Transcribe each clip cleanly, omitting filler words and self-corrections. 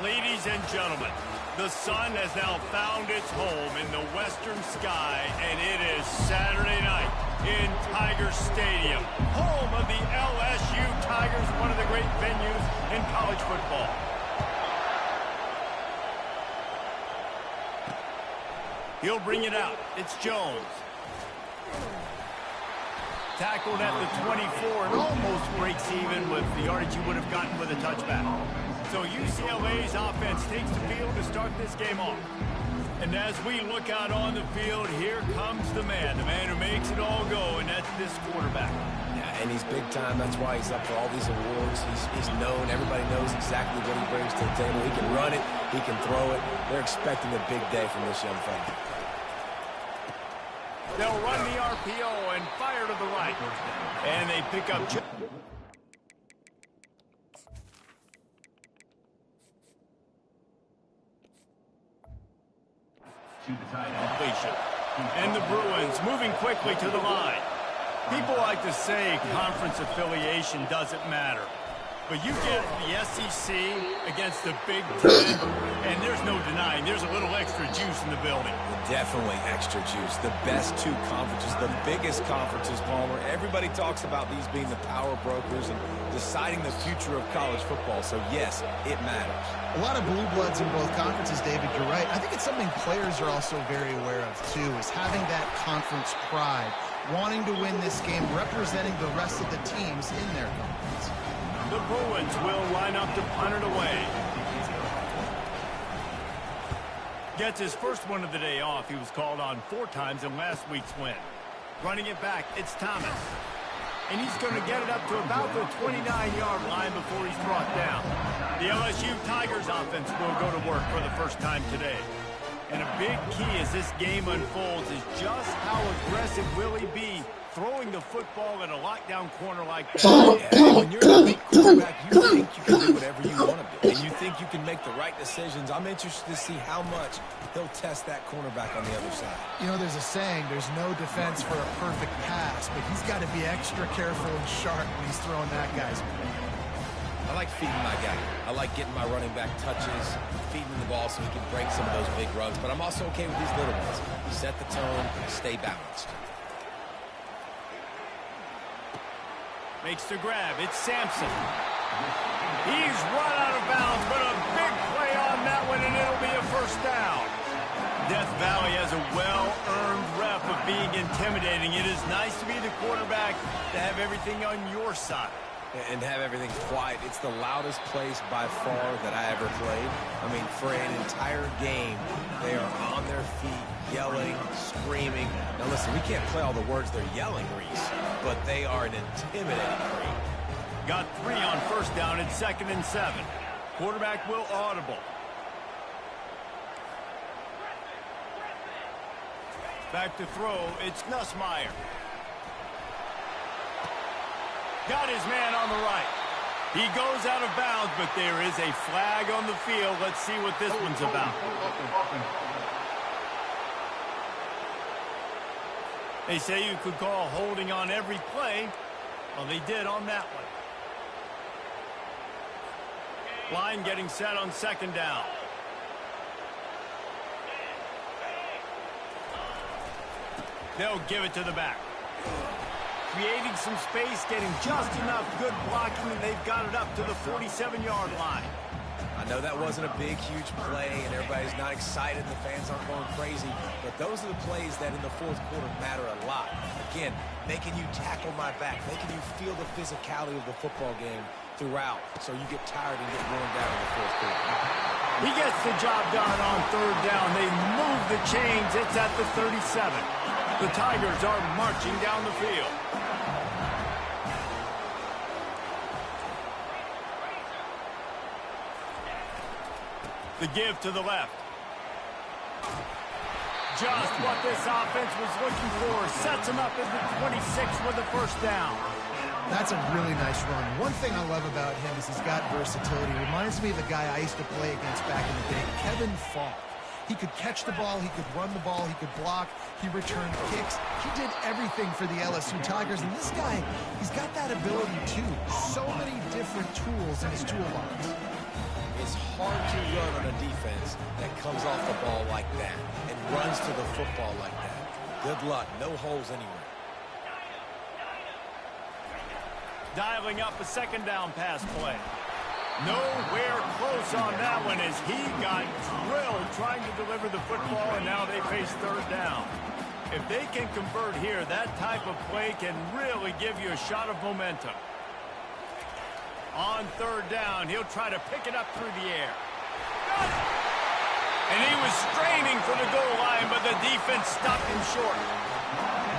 Ladies and gentlemen, the sun has now found its home in the western sky, and it is Saturday night in Tiger Stadium, home of the LSU Tigers, one of the great venues in college football. He'll bring it out. It's Jones. Tackled at the 24 and almost breaks even with the yardage you would have gotten with a touchback. So UCLA's offense takes the field to start this game off. And as we look out on the field, here comes the man who makes it all go, and that's this quarterback. Yeah, and he's big time. That's why he's up for all these awards. He's known. Everybody knows exactly what he brings to the table. He can run it. He can throw it. They're expecting a big day from this young fella. They'll run the RPO and fire to the right. And they pick up... completion. And the Bruins moving quickly to the line. People like to say conference affiliation doesn't matter. But you get the SEC against the Big Ten, and there's no denying there's a little extra juice in the building. Definitely extra juice. The best two conferences, the biggest conferences, Palmer. Everybody talks about these being the power brokers and deciding the future of college football. So, yes, it matters. A lot of blue bloods in both conferences, David. You're right. I think it's something players are also very aware of, too, is having that conference pride, wanting to win this game, representing the rest of the teams in their conference. The Bruins will line up to punt it away. Gets his first one of the day off. He was called on 4 times in last week's win. Running it back, it's Thomas. And he's going to get it up to about the 29-yard line before he's brought down. The LSU Tigers offense will go to work for the first time today. And a big key as this game unfolds is just how aggressive will he be throwing the football at a lockdown corner like that. Yeah, when you're an elite quarterback, you think you can do whatever you want to do. And you think you can make the right decisions. I'm interested to see how much he'll test that cornerback on the other side. You know, there's a saying, there's no defense for a perfect pass, but he's got to be extra careful and sharp when he's throwing that guy's way. I like feeding my guy. I like getting my running back touches, feeding the ball so he can break some of those big runs. But I'm also okay with these little ones. Set the tone, stay balanced. Makes the grab. It's Sampson. He's run out of bounds, but a big play on that one, and it'll be a first down. Death Valley has a well-earned rep of being intimidating. It is nice to be the quarterback, to have everything on your side. And have everything quiet. It's the loudest place by far that I ever played. I mean, for an entire game, they are on their feet, yelling, screaming. Now listen, we can't play all the words they're yelling, Reese, but they are an intimidating crew. Got 3 on first down. It's 2nd and 7. Quarterback will audible. Back to throw. It's Nussmeier. Got his man on the right. He goes out of bounds, but there is a flag on the field. Let's see what this one's about. They say you could call holding on every play. Well, they did on that one. Line getting set on 2nd down. They'll give it to the back. Creating some space, getting just enough good blocking, and they've got it up to the 47-yard line. I know that wasn't a big, huge play, and everybody's not excited, the fans aren't going crazy, but those are the plays that in the 4th quarter matter a lot. Again, making you tackle my back, making you feel the physicality of the football game throughout, so you get tired and get worn down in the 4th quarter. He gets the job done on 3rd down. They move the chains. It's at the 37. The Tigers are marching down the field. The give to the left. Just what this offense was looking for. Sets him up at the 26 with the first down. That's a really nice run. One thing I love about him is he's got versatility. Reminds me of the guy I used to play against back in the day, Kevin Falk. He could catch the ball, he could run the ball, he could block, he returned kicks. He did everything for the LSU Tigers, and this guy, he's got that ability too. So many different tools in his toolbox. It's hard to run on a defense that comes off the ball like that and runs to the football like that. Good luck. No holes anywhere. Dialing up a second down pass play. Nowhere close on that one as he got drilled trying to deliver the football, and now they face third down. If they can convert here, that type of play can really give you a shot of momentum. On third down, he'll try to pick it up through the air. Got it! And he was straining for the goal line, but the defense stopped him short.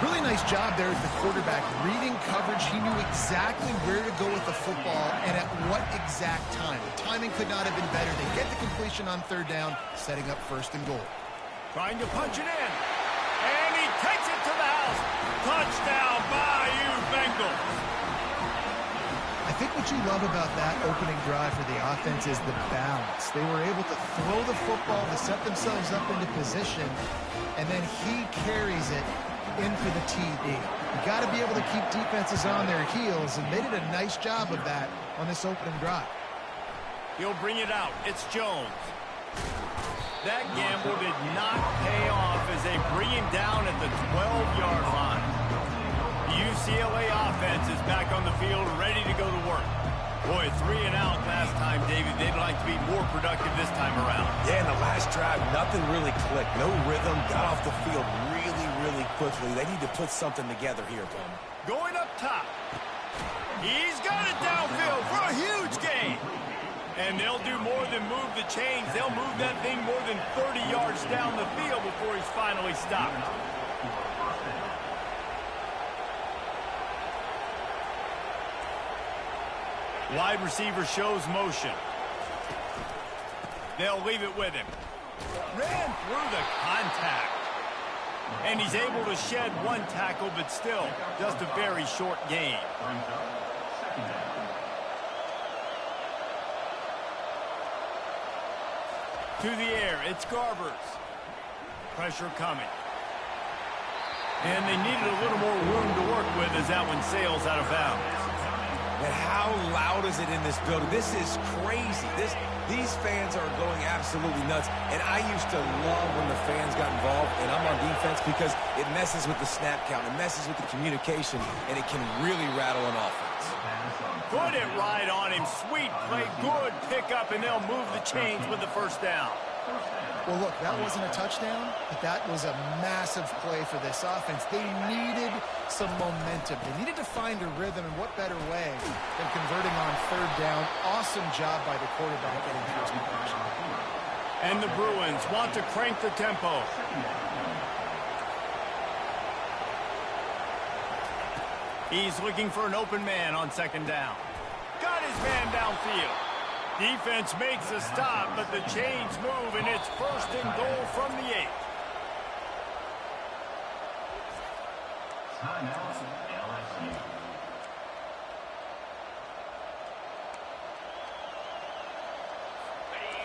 Really nice job there as the quarterback. Reading coverage, he knew exactly where to go with the football and at what exact time. The timing could not have been better. They get the completion on third down, setting up first and goal. Trying to punch it in. And he takes it to the house. Touchdown, Bayou Bengals. I think what you love about that opening drive for the offense is the balance. They were able to throw the football to set themselves up into position, and then he carries it in for the TD. You got to be able to keep defenses on their heels, and they did a nice job of that on this opening drive. He'll bring it out. It's Jones. That gamble did not pay off as they bring him down at the 12-yard line. The UCLA offense is back on the field, ready to go to work. Boy, 3 and out last time, David. They'd like to be more productive this time around. Yeah, in the last drive, nothing really clicked. No rhythm. Got off the field really quickly. They need to put something together here, Bum. Going up top. He's got it downfield for a huge gain. And they'll do more than move the chains. They'll move that thing more than 30 yards down the field before he's finally stopped. Wide receiver shows motion. They'll leave it with him. Ran through the contact. And he's able to shed one tackle, but still just a very short gain. To the air, it's Garbers. Pressure coming. And they needed a little more room to work with as that one sails out of bounds. And how loud is it in this building? This is crazy. These fans are going absolutely nuts. And I used to love when the fans got involved, and I'm on defense because it messes with the snap count. It messes with the communication, and it can really rattle an offense. Put it right on him. Sweet play, good pickup, and they'll move the chains with the first down. Well, look, that wasn't a touchdown, but that was a massive play for this offense. They needed some momentum. They needed to find a rhythm, and what better way than converting on third down. Awesome job by the quarterback getting to his completion. And the Bruins want to crank the tempo. He's looking for an open man on second down. Got his man downfield. Defense makes a stop, but the chains move, and it's first and goal from the 8.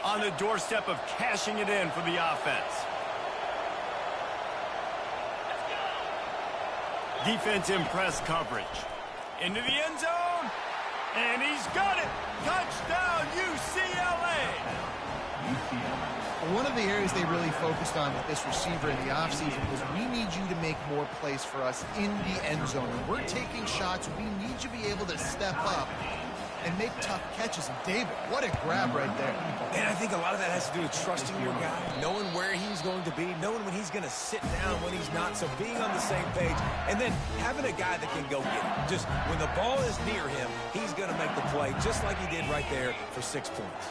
On the doorstep of cashing it in for the offense. Defense in press coverage. Into the end zone. And he's got it. Touchdown, UCLA. One of the areas they really focused on with this receiver in the offseason was we need you to make more plays for us in the end zone. When we're taking shots, we need you to be able to step up and make tough catches. And David, what a grab right there. And I think a lot of that has to do with trusting your guy, knowing where he's going to be, knowing when he's going to sit down, when he's not, so being on the same page, and then having a guy that can go get it. Just when the ball is near him, he's going to make the play, just like he did right there for 6 points.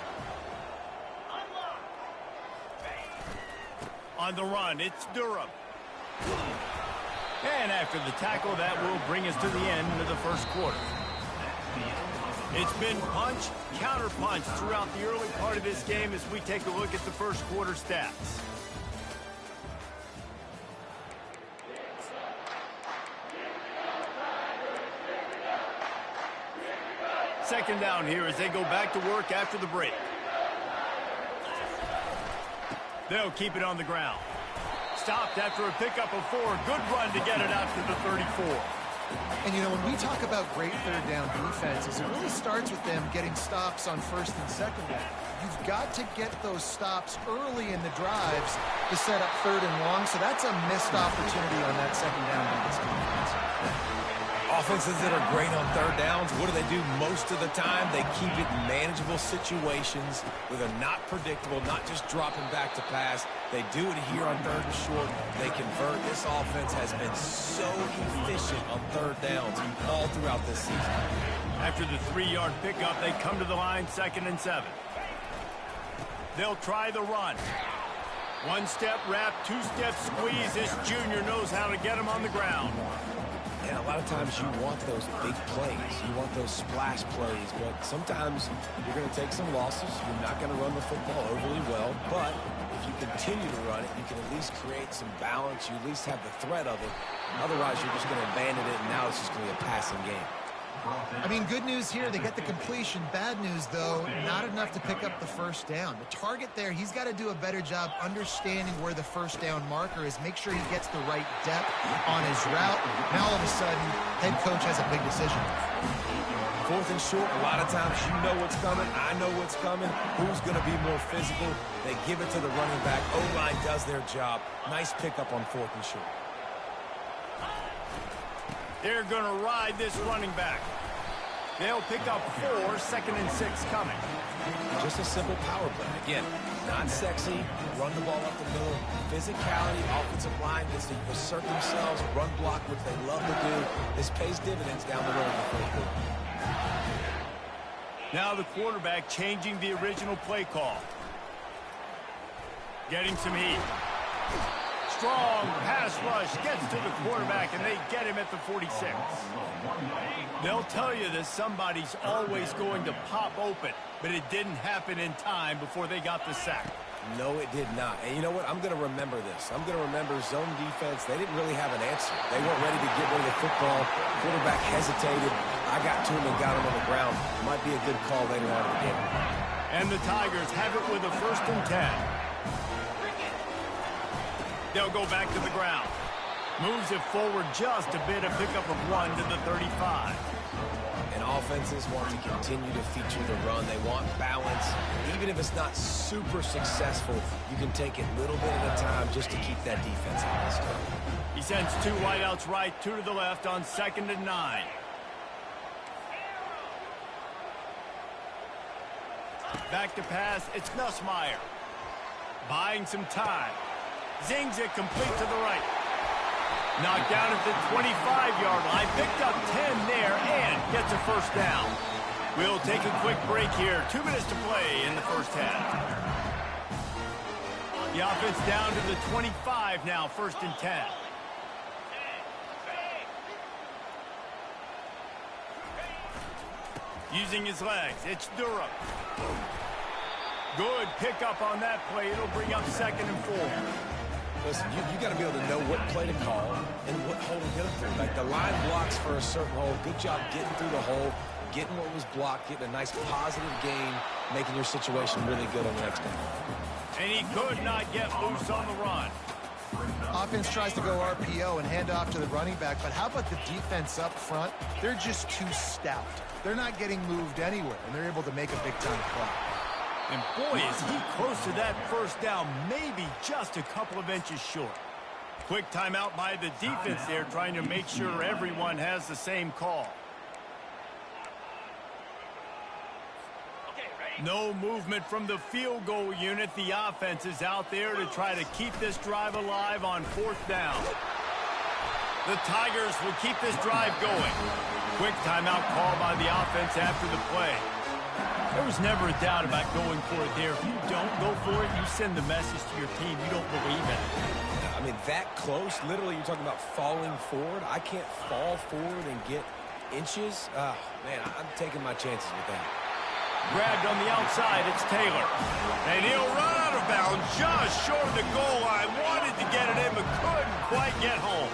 On the run, it's Durham. And after the tackle, that will bring us to the end of the first quarter. It's been punch, counter punch throughout the early part of this game as we take a look at the first quarter stats. Second down here as they go back to work after the break. They'll keep it on the ground. Stopped after a pickup of 4. Good run to get it out to the 34. And, you know, when we talk about great third down defenses, it really starts with them getting stops on first and second down. You've got to get those stops early in the drives to set up third and long, so that's a missed opportunity on that second down by this defense. Offenses that are great on third downs, what do most of the time? They keep it in manageable situations where they're not predictable, not just dropping back to pass. They do it here on third and short. They convert. This offense has been so efficient on third downs all throughout this season. After the 3-yard pickup, they come to the line 2nd and 7. They'll try the run. One-step wrap, two-step squeeze. This junior knows how to get him on the ground. And a lot of times you want those big plays. You want those splash plays. But sometimes you're going to take some losses. You're not going to run the football overly well. But if you continue to run it, you can at least create some balance. You at least have the threat of it. Otherwise, you're just going to abandon it, and now it's just going to be a passing game. I mean, good news here, they get the completion. Bad news, though, not enough to pick up the first down. The target there, he's got to do a better job understanding where the first down marker is, make sure he gets the right depth on his route. Now, all of a sudden, head coach has a big decision. 4th and short, a lot of times you know what's coming. I know what's coming. Who's going to be more physical? They give it to the running back. O-line does their job. Nice pickup on 4th and short. They're going to ride this running back. They'll pick up 4, 2nd and 6 coming. Just a simple power play. Again, not sexy, run the ball up the middle. Physicality, offensive line gets to assert themselves, run block, which they love to do. This pays dividends down the road in the fourth quarter. Now the quarterback changing the original play call. Getting some heat. Strong pass rush gets to the quarterback, and they get him at the 46. They'll tell you that somebody's always going to pop open, but it didn't happen in time before they got the sack. No, it did not. And you know what? I'm going to remember this. I'm going to remember zone defense. They didn't really have an answer. They weren't ready to get rid of the football. Quarterback hesitated. I got to him and got him on the ground. Might be a good call later on in the game. And the Tigers have it with a 1st and 10. They'll go back to the ground. Moves it forward just a bit, a pickup of 1 to the 35. And offenses want to continue to feature the run. They want balance. Even if it's not super successful, you can take it a little bit at a time just to keep that defense honest. He sends 2 wideouts right, 2 to the left on 2nd and 9. Back to pass, it's Nussmeier. Buying some time. Zings it complete to the right. Knocked down at the 25-yard line. Picked up 10 there and gets a first down. We'll take a quick break here. 2 minutes to play in the first half. The offense down to the 25 now, 1st and 10. Using his legs, it's Durham. Good pickup on that play. It'll bring up 2nd and 4. Listen, you got to be able to know what play to call and what hole to get through. Like the line blocks for a certain hole. Good job getting through the hole, getting what was blocked, getting a nice positive gain, making your situation really good on the next one. And he could not get loose on the run. Offense tries to go RPO and hand off to the running back, but how about the defense up front? They're just too stout. They're not getting moved anywhere, and they're able to make a big-time play. And boy, is he close to that first down, maybe just a couple of inches short. Quick timeout by the defense there, trying to make sure everyone has the same call. No movement from the field goal unit. The offense is out there to try to keep this drive alive on 4th down. The Tigers will keep this drive going. Quick timeout call by the offense after the play. There was never a doubt about going for it there. If you don't go for it, you send the message to your team you don't believe in it. I mean, that close, literally you're talking about falling forward. I can't fall forward and get inches. Man, I'm taking my chances with that. Grabbed on the outside, it's Taylor. And he'll run out of bounds just short of the goal line. Wanted to get it in, but couldn't quite get home.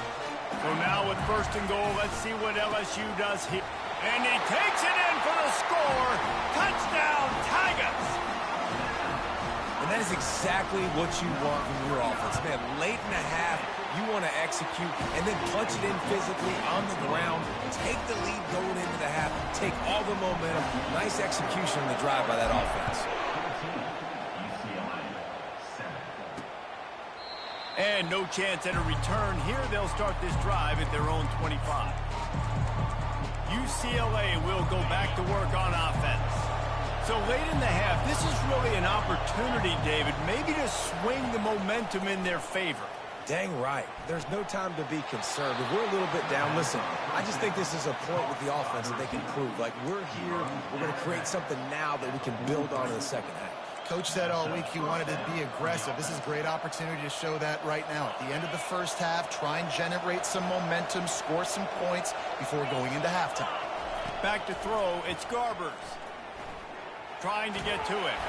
So now with 1st and goal, let's see what LSU does here. And he takes it in for the score. Touchdown, Tigers. And that is exactly what you want from your offense. Man, late in the half, You want to execute and then punch it in physically on the ground. Take the lead going into the half. Take all the momentum. Nice execution on the drive by that offense. And no chance at a return here. They'll start this drive at their own 25. UCLA will go back to work on offense. So late in the half, this is really an opportunity, David, maybe to swing the momentum in their favor. Dang right. There's no time to be concerned. If we're a little bit down, listen, I just think this is a point with the offense that they can prove. Like, we're here, we're going to create something now that we can build on in the second half. Coach said all week he wanted to be aggressive. This is a great opportunity to show that right now. At the end of the first half, try and generate some momentum, score some points before going into halftime. Back to throw, it's Garbers. Trying to get to it.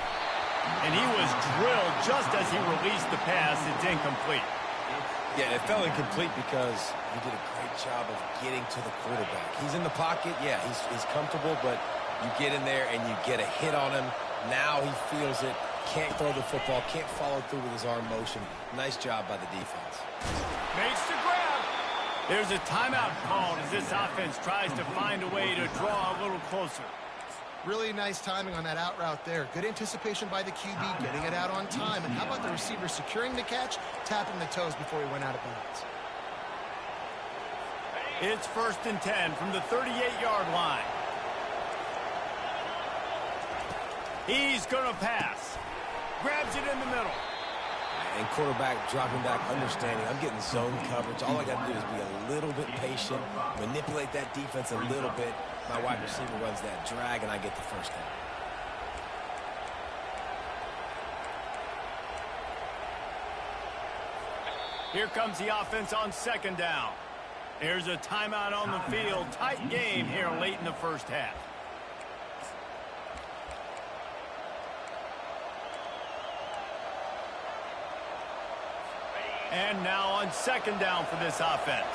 And he was drilled just as he released the pass. It's incomplete. Yeah, it fell incomplete because he did a great job of getting to the quarterback. He's in the pocket. Yeah, he's comfortable, but you get in there and you get a hit on him. Now he feels it. Can't throw the football. Can't follow through with his arm motion. Nice job by the defense. Makes the grab. There's a timeout called as this offense tries to find a way to draw a little closer. Really nice timing on that out route there. Good anticipation by the QB, getting it out on time. And how about the receiver securing the catch, tapping the toes before he went out of bounds? It's 1st and 10 from the 38-yard line. He's going to pass. Grabs it in the middle. And quarterback dropping back, understanding I'm getting zone coverage. All I got to do is be a little bit patient, manipulate that defense a little bit. My wide receiver runs that drag, and I get the first down. Here comes the offense on 2nd down. There's a timeout on the field. Tight game here late in the first half. And now on 2nd down for this offense.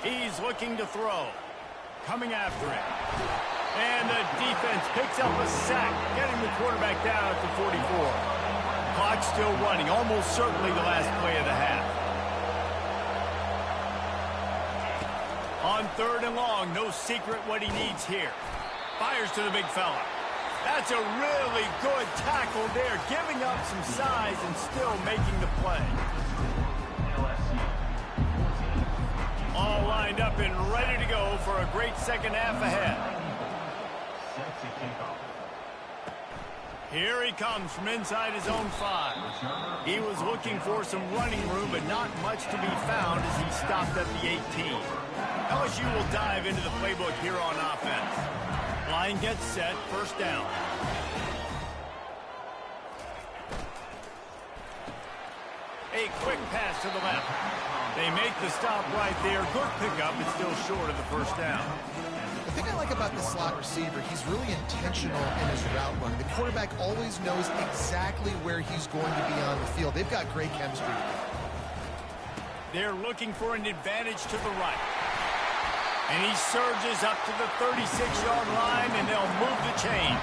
He's looking to throw. Coming after him. And the defense picks up a sack, getting the quarterback down at the 44. Clock still running, almost certainly the last play of the half. On 3rd and long, no secret what he needs here. Fires to the big fella. That's a really good tackle there, giving up some size and still making the play. All lined up and ready to go for a great second half ahead. Here he comes from inside his own 5. He was looking for some running room, but not much to be found as he stopped at the 18. LSU will dive into the playbook here on offense. Line gets set, 1st down. A quick pass to the left. They make the stop right there. Good pickup, but still short of the 1st down. The thing I like about the slot receiver, he's really intentional in his route run. The quarterback always knows exactly where he's going to be on the field. They've got great chemistry. They're looking for an advantage to the right. And he surges up to the 36-yard line, and they'll move the chain.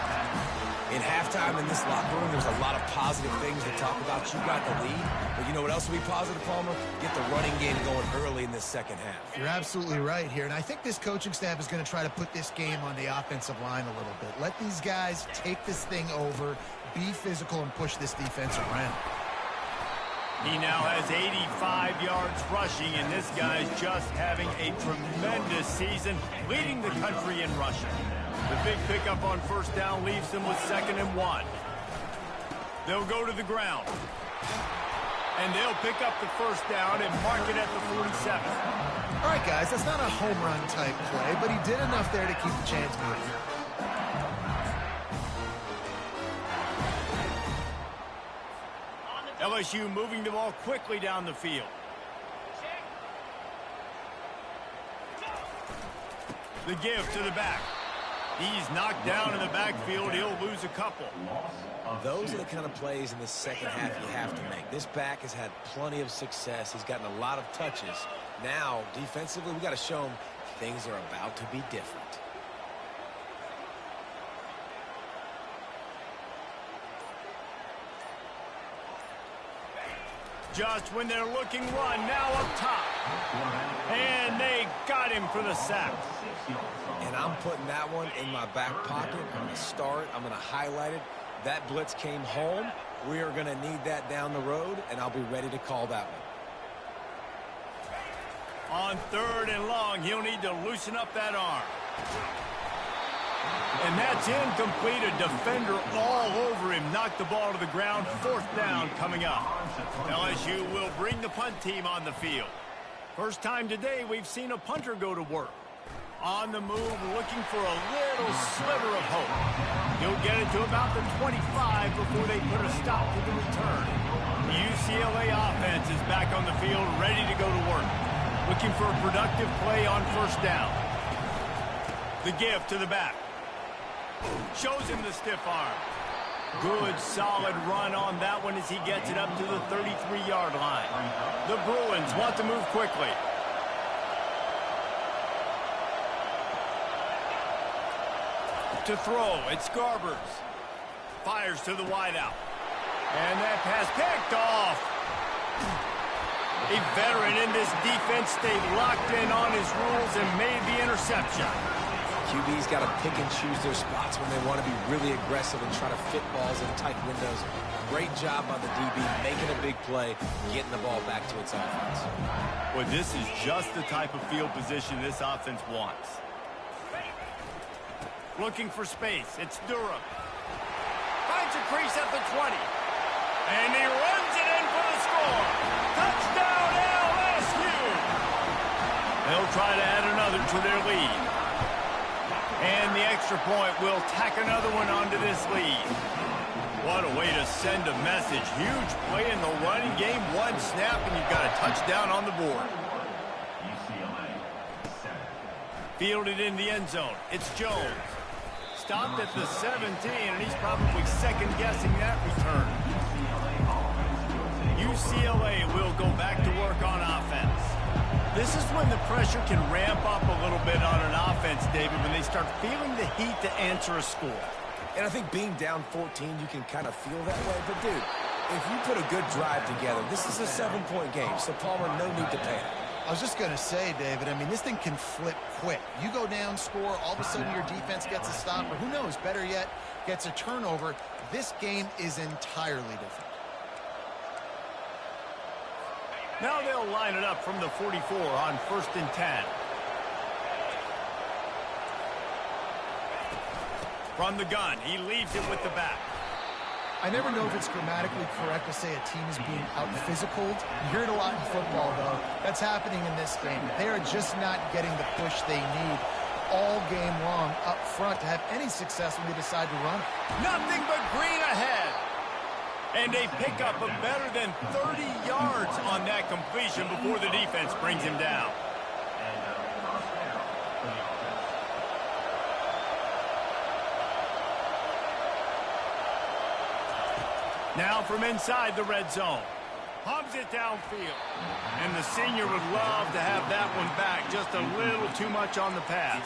In halftime in this locker room, there's a lot of positive things to talk about. You got the lead, but you know what else will be positive, Palmer? Get the running game going early in this second half. You're absolutely right here, and I think this coaching staff is going to try to put this game on the offensive line a little bit. Let these guys take this thing over, be physical, and push this defense around. He now has 85 yards rushing, and this guy's just having a tremendous season, leading the country in rushing. The big pickup on 1st down leaves them with 2nd and 1. They'll go to the ground. And they'll pick up the 1st down and mark it at the 47. All right, guys, that's not a home run type play, but he did enough there to keep the chains moving. LSU moving the ball quickly down the field. The give to the back. He's knocked down in the backfield. He'll lose a couple. Those are the kind of plays in the second half you have to make. This back has had plenty of success. He's gotten a lot of touches. Now, defensively, we got to show him things are about to be different. Just when they're looking run, now up top. And they got him for the sack. And I'm putting that one in my back pocket. I'm going to star it. I'm going to highlight it. That blitz came home. We are going to need that down the road, and I'll be ready to call that one. On 3rd and long, he'll need to loosen up that arm. And that's incomplete. A defender all over him. Knocked the ball to the ground. 4th down coming up. LSU will bring the punt team on the field. First time today we've seen a punter go to work. On the move, looking for a little sliver of hope. He'll get it to about the 25 before they put a stop to the return. The UCLA offense is back on the field, ready to go to work. Looking for a productive play on 1st down. The give to the back. Shows him the stiff arm. Good, solid run on that one as he gets it up to the 33-yard line. The Bruins want to move quickly. To throw, it's Garbers. Fires to the wideout. And that pass picked off. A veteran in this defense stayed locked in on his rules and made the interception. QB's got to pick and choose their spots when they want to be really aggressive and try to fit balls in tight windows. Great job by the DB, making a big play, getting the ball back to its offense. Well, this is just the type of field position this offense wants. Looking for space. It's Durham. Finds a crease at the 20. And he runs it in for the score. Touchdown, LSU! They'll try to add another to their lead. And the extra point will tack another one onto this lead. What a way to send a message. Huge play in the running game. One snap, and you've got a touchdown on the board. Fielded in the end zone. It's Jones. Stopped at the 17, and he's probably second-guessing that return. UCLA will go back to work on offense. This is when the pressure can ramp up a little bit on an offense, David, when they start feeling the heat to answer a score. And I think being down 14, you can kind of feel that way. But, dude, if you put a good drive together, this is a 7-point game, so Palmer, no need to panic. I was just going to say, David, I mean, this thing can flip quick. You go down, score, all of a sudden your defense gets a stop, or who knows, better yet, gets a turnover. This game is entirely different. Now they'll line it up from the 44 on 1st and 10. From the gun, he leaves it with the back. I never know if it's grammatically correct to say a team is being out-physicaled. You hear it a lot in football, though. That's happening in this game. They are just not getting the push they need all game long up front to have any success when they decide to run. Nothing but green ahead. And they pick up a better than 30 yards on that completion before the defense brings him down. Now from inside the red zone. Pumps it downfield. And the senior would love to have that one back. Just a little too much on the pass.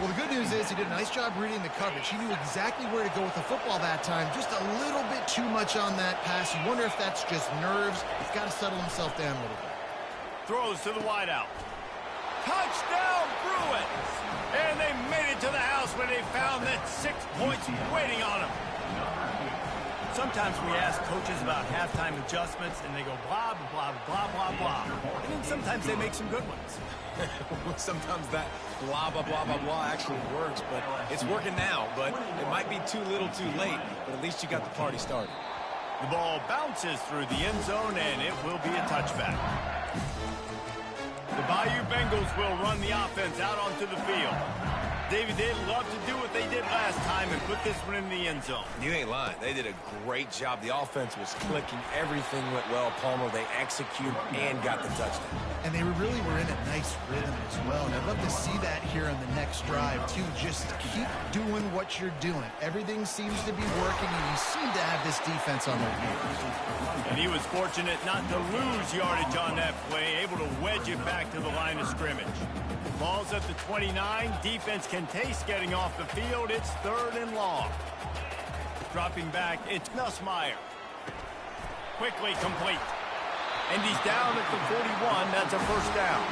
Well, the good news is he did a nice job reading the coverage. He knew exactly where to go with the football that time. Just a little bit too much on that pass. You wonder if that's just nerves. He's got to settle himself down a little bit. Throws to the wideout. Touchdown, Bruins! And they made it to the house when they found that 6 points waiting on them. Sometimes we ask coaches about halftime adjustments, and they go blah, blah, blah, blah, blah. And then sometimes they make some good ones. Sometimes that blah, blah, blah, blah, blah actually works, but it's working now. But it might be too little too late, but at least you got the party started. The ball bounces through the end zone, and it will be a touchback. The Bayou Bengals will run the offense out onto the field. David, they'd love to do what they did last time and put this one in the end zone. You ain't lying. They did a great job. The offense was clicking. Everything went well. Palmer, they executed and got the touchdown. And they really were in a nice rhythm as well. And I'd love to see that here on the next drive, too. Just keep doing what you're doing. Everything seems to be working, and you seem to have this defense on their heels. And he was fortunate not to lose yardage on that play, able to wedge it back to the line of scrimmage. Ball's at the 29. Defense can taste getting off the field. It's 3rd and long. Dropping back, it's Nussmeier. Quickly complete. And he's down at the 41. That's a first down.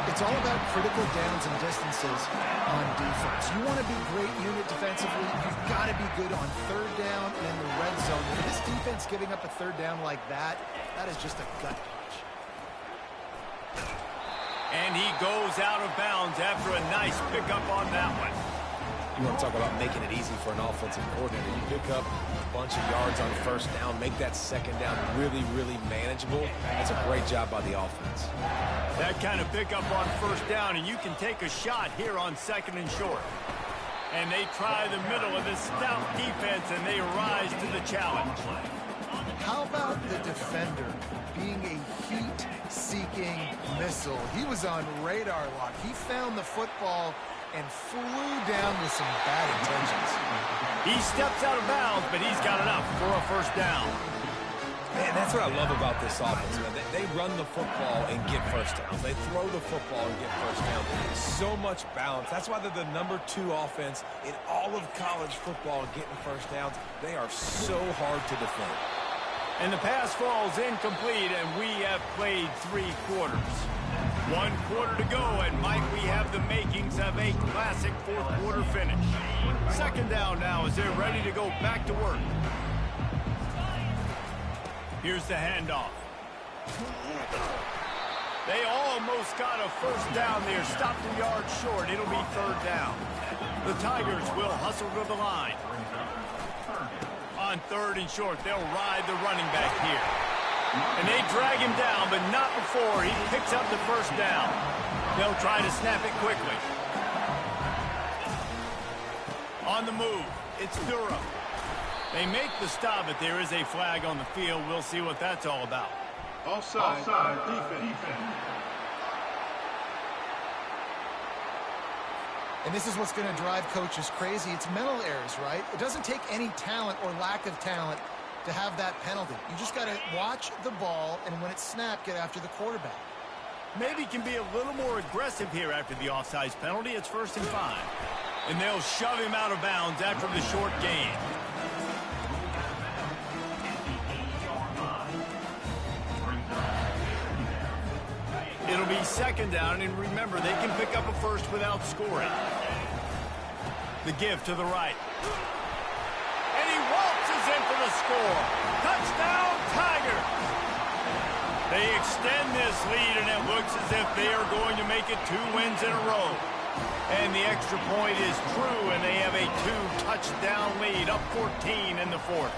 It's all about critical downs and distances on defense. You want to be great unit defensively, you've got to be good on third down and in the red zone. For this defense giving up a third down like that, that is just a gut punch. And he goes out of bounds after a nice pickup on that one. You want to talk about making it easy for an offensive coordinator. You pick up a bunch of yards on first down, make that second down really, really manageable. That's a great job by the offense. That kind of pickup on first down, and you can take a shot here on second and short. And they try the middle of this stout defense, and they rise to the challenge. How about the defender being a heat-seeking missile? He was on radar lock. He found the football and flew down with some bad intentions. He steps out of bounds, but he's got enough for a first down. Man, that's what I love about this offense. Man. They run the football and get first downs. They throw the football and get first down. So much balance. That's why they're the #2 offense in all of college football getting first downs. They are so hard to defend. And the pass falls incomplete, and we have played 3 quarters. 1 quarter to go, and might we have the makings of a classic fourth-quarter finish. Second down now as they're ready to go back to work. Here's the handoff. They almost got a first down there. Stopped a yard short. It'll be third down. The Tigers will hustle to the line. On third and short, they'll ride the running back here. And they drag him down, but not before he picks up the first down. They'll try to snap it quickly. On the move, it's Durham. They make the stop, but there is a flag on the field. We'll see what that's all about. Offside defense. And this is what's going to drive coaches crazy. It's mental errors, right? It doesn't take any talent or lack of talent to have that penalty. You just got to watch the ball, and when it's snapped, get after the quarterback. Maybe can be a little more aggressive here after the offsides penalty. It's 1st and 5. And they'll shove him out of bounds after the short gain. It'll be second down, and remember, they can pick up a first without scoring. The give to the right. And he waltzes in for the score. Touchdown, Tigers! They extend this lead, and it looks as if they are going to make it 2 wins in a row. And the extra point is true, and they have a 2-touchdown lead, up 14 in the 4th.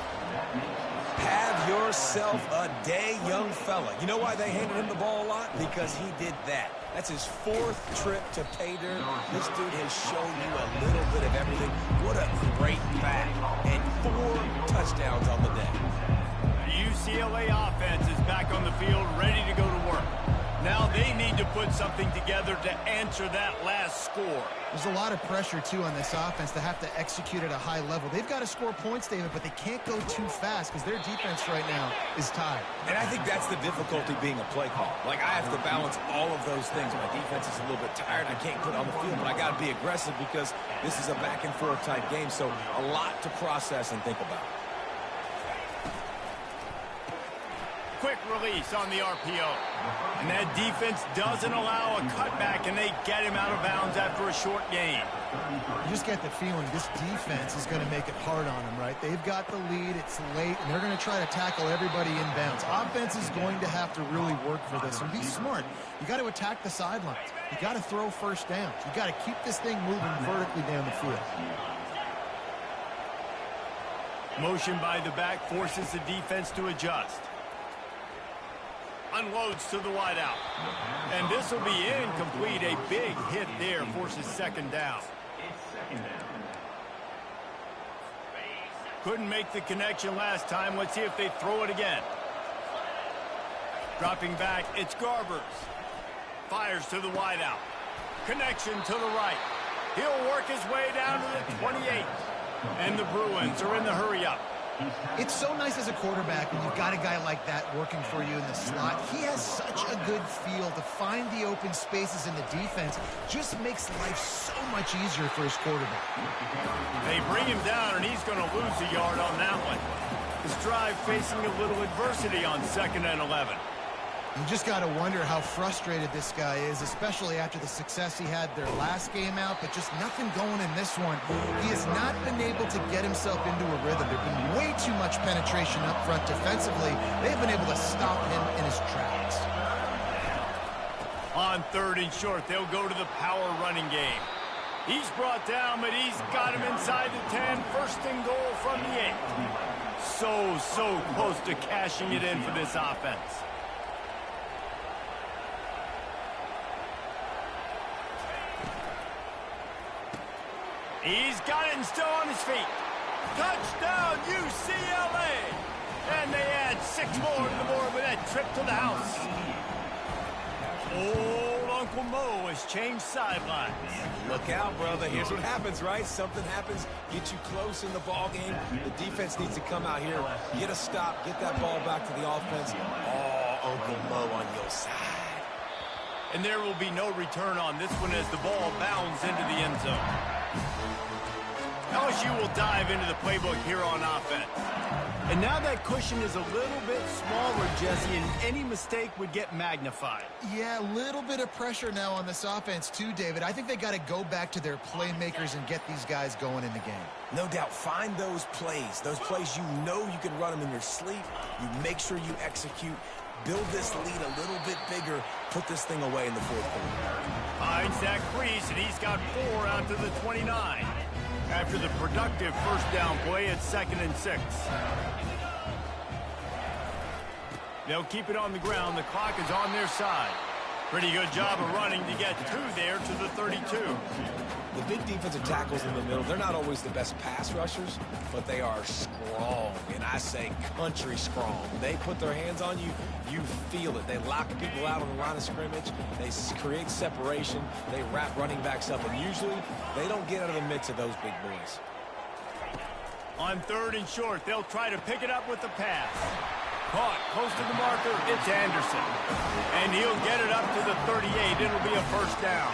Have yourself a day, young fella. You know why they handed him the ball a lot? Because he did that. That's his 4th trip to pay dirt. This dude has shown you a little bit of everything. What a great back. And 4 touchdowns on the day. The UCLA offense is back on the field, ready to go to work. Now they need to put something together to answer that last score. There's a lot of pressure, too, on this offense to have to execute at a high level. They've got to score points, David, but they can't go too fast because their defense right now is tired. And I think that's the difficulty being a play call. Like, I have to balance all of those things. My defense is a little bit tired. I can't put it on the field, but I got to be aggressive because this is a back-and-forth type game, so a lot to process and think about. Quick release on the RPO. And that defense doesn't allow a cutback, and they get him out of bounds after a short gain. You just get the feeling this defense is going to make it hard on them, right? They've got the lead, it's late, and they're going to try to tackle everybody in bounds. Offense is going to have to really work for this and be smart. You got to attack the sidelines. You got to throw first downs. You got to keep this thing moving vertically down the field. Motion by the back forces the defense to adjust. Unloads to the wideout. And this will be incomplete. A big hit there forces second down. Couldn't make the connection last time. Let's see if they throw it again. Dropping back, it's Garbers. Fires to the wideout. Connection to the right. He'll work his way down to the 28. And the Bruins are in the hurry-up. It's so nice as a quarterback when you've got a guy like that working for you in the slot. He has such a good feel to find the open spaces in the defense. Just makes life so much easier for his quarterback. They bring him down, and he's going to lose a yard on that one. His drive facing a little adversity on 2nd and 11. You just got to wonder how frustrated this guy is, especially after the success he had their last game out, but just nothing going in this one. He has not been able to get himself into a rhythm. There's been way too much penetration up front defensively. They've been able to stop him in his tracks. On 3rd and short, they'll go to the power running game. He's brought down, but he's got him inside the 10. 1st and goal from the 8. So close to cashing it in for this offense. He's got it and still on his feet. Touchdown, UCLA! And they add 6 more to the board with that trip to the house. Old Uncle Mo has changed sidelines. Look out, brother. Here's what happens, right? Something happens, get you close in the ball game. The defense needs to come out here, get a stop, get that ball back to the offense. Oh, Uncle Mo on your side. And there will be no return on this one as the ball bounds into the end zone. LSU will dive into the playbook here on offense. And now that cushion is a little bit smaller, Jesse, and any mistake would get magnified. Yeah, a little bit of pressure now on this offense too, David. I think they got to go back to their playmakers and get these guys going in the game. No doubt. Find those plays you know you can run them in your sleep. You make sure you execute. Build this lead a little bit bigger. Put this thing away in the 4th quarter. Finds that crease, and he's got 4 out to the 29. After the productive 1st down play at 2nd and 6. They'll keep it on the ground. The clock is on their side. Pretty good job of running to get 2 there to the 32. The big defensive tackles in the middle, they're not always the best pass rushers, but they are strong, and I say country strong. They put their hands on you, you feel it. They lock people out on the line of scrimmage. They create separation. They wrap running backs up, and usually they don't get out of the midst of those big boys. On 3rd and short, they'll try to pick it up with the pass. Caught close to the marker, it's Anderson. And he'll get it up to the 38. It'll be a 1st down.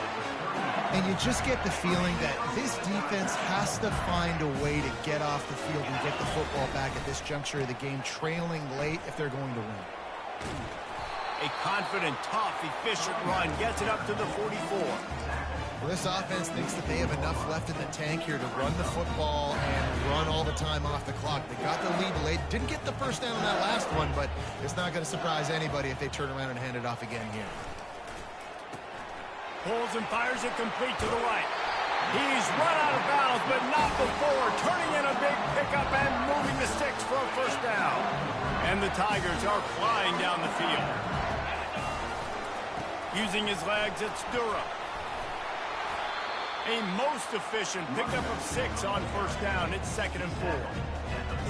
And you just get the feeling that this defense has to find a way to get off the field and get the football back at this juncture of the game, trailing late if they're going to win. A confident, tough, efficient run gets it up to the 44. Well, this offense thinks that they have enough left in the tank here to run the football and run all the time off the clock. They got the lead late. Didn't get the 1st down on that last one, but it's not going to surprise anybody if they turn around and hand it off again here. Pulls and fires it complete to the right. He's run out of bounds, but not before turning in a big pickup and moving the sticks for a 1st down. And the Tigers are flying down the field. Using his legs, it's Durham. A most efficient pickup of 6 on 1st down. It's 2nd and 4.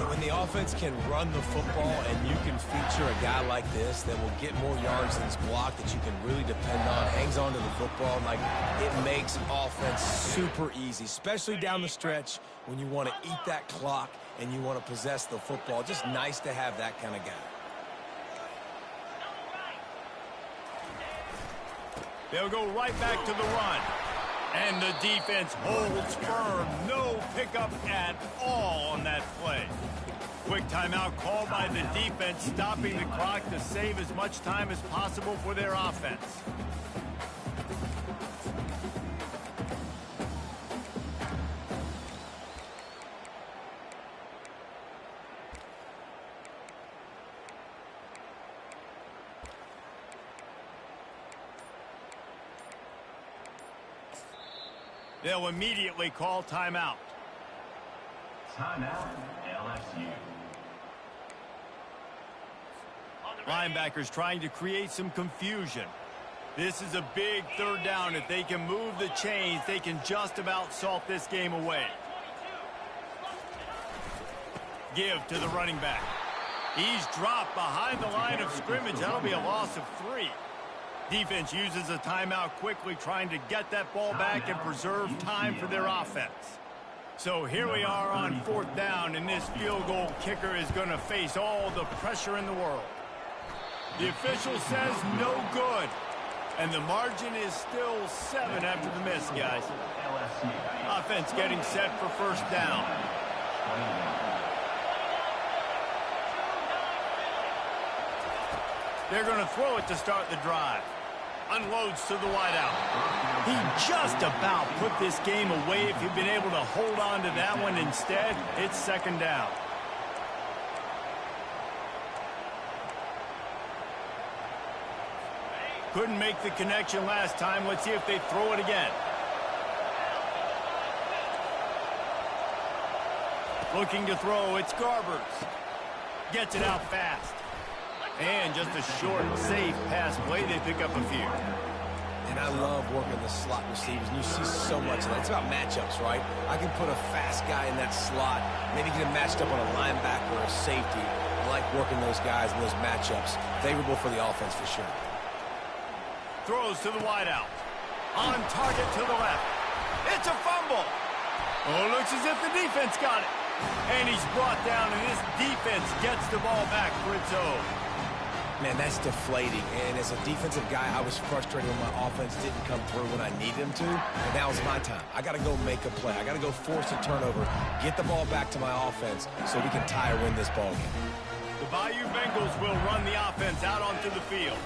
When the offense can run the football and you can feature a guy like this that will get more yards than his block that you can really depend on, hangs on to the football, like it makes offense super easy, especially down the stretch when you want to eat that clock and you want to possess the football. Just nice to have that kind of guy. They'll go right back to the run. And the defense holds firm. No pickup at all on that play. Quick timeout called by the defense, stopping the clock to save as much time as possible for their offense. They'll immediately call timeout. Timeout, LSU. Linebackers trying to create some confusion. This is a big 3rd down. If they can move the chains, they can just about salt this game away. Give to the running back. He's dropped behind the line of scrimmage. That'll be a loss of 3. Defense uses a timeout quickly, trying to get that ball back and preserve time for their offense. So here we are on 4th down, and this field goal kicker is going to face all the pressure in the world. The official says no good, and the margin is still 7 after the miss, guys. Offense getting set for 1st down. They're going to throw it to start the drive. Unloads to the wideout. He just about put this game away if he'd been able to hold on to that one. Instead, it's 2nd down. Couldn't make the connection last time. Let's see if they throw it again. Looking to throw, it's Garbers. Gets it out fast. And just a short, safe pass play. They pick up a few. And I love working the slot receivers, and you see so much of that. It's about matchups, right? I can put a fast guy in that slot, maybe get him matched up on a linebacker or a safety. I like working those guys in those matchups. Favorable for the offense for sure. Throws to the wideout. On target to the left. It's a fumble. Oh, looks as if the defense got it. And he's brought down, and this defense gets the ball back for its own. Man, that's deflating. And as a defensive guy, I was frustrated when my offense didn't come through when I needed him to. And now it's my time. I got to go make a play. I got to go force a turnover, get the ball back to my offense so we can tie or win this ball game. The Bayou Bengals will run the offense out onto the field.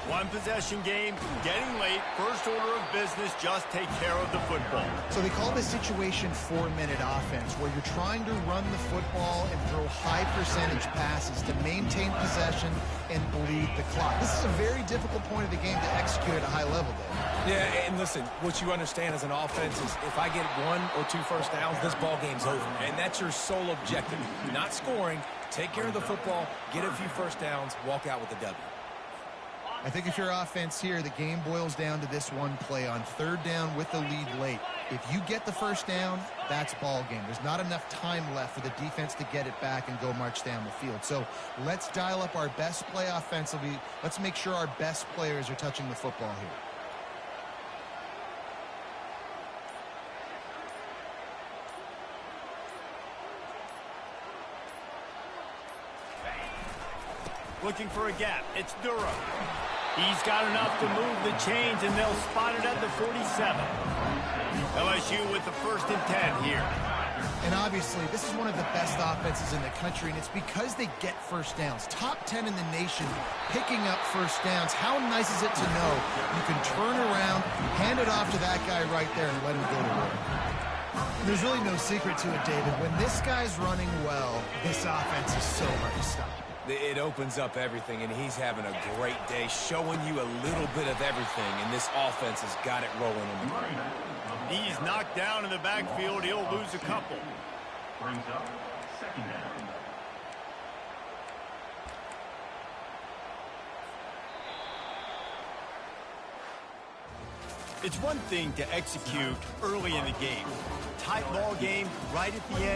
One possession game, getting late, first order of business, just take care of the football. So they call this situation 4-minute offense, where you're trying to run the football and throw high percentage passes to maintain possession and bleed the clock. This is a very difficult point of the game to execute at a high level, though. Yeah, and listen, what you understand as an offense is if I get 1 or 2 first downs, this ball game's over. And that's your sole objective. Not scoring, take care of the football, get a few first downs, walk out with the W. I think if you're offense here, the game boils down to this one play on 3rd down with the lead late. If you get the first down, that's ball game. There's not enough time left for the defense to get it back and go march down the field. So let's dial up our best play offensively. Let's make sure our best players are touching the football here. Looking for a gap. It's Durham. He's got enough to move the chains, and they'll spot it at the 47. LSU with the 1st and 10 here. And obviously, this is one of the best offenses in the country, and it's because they get first downs. Top 10 in the nation picking up first downs. How nice is it to know you can turn around, hand it off to that guy right there, and let him go to work? There's really no secret to it, David. When this guy's running well, this offense is so hard to stop. It opens up everything, and he's having a great day, showing you a little bit of everything, and this offense has got it rolling in the brain. He's knocked down in the backfield. He'll lose a couple. Brings up 2nd down. It's one thing to execute early in the game. Tight ball game right at the end.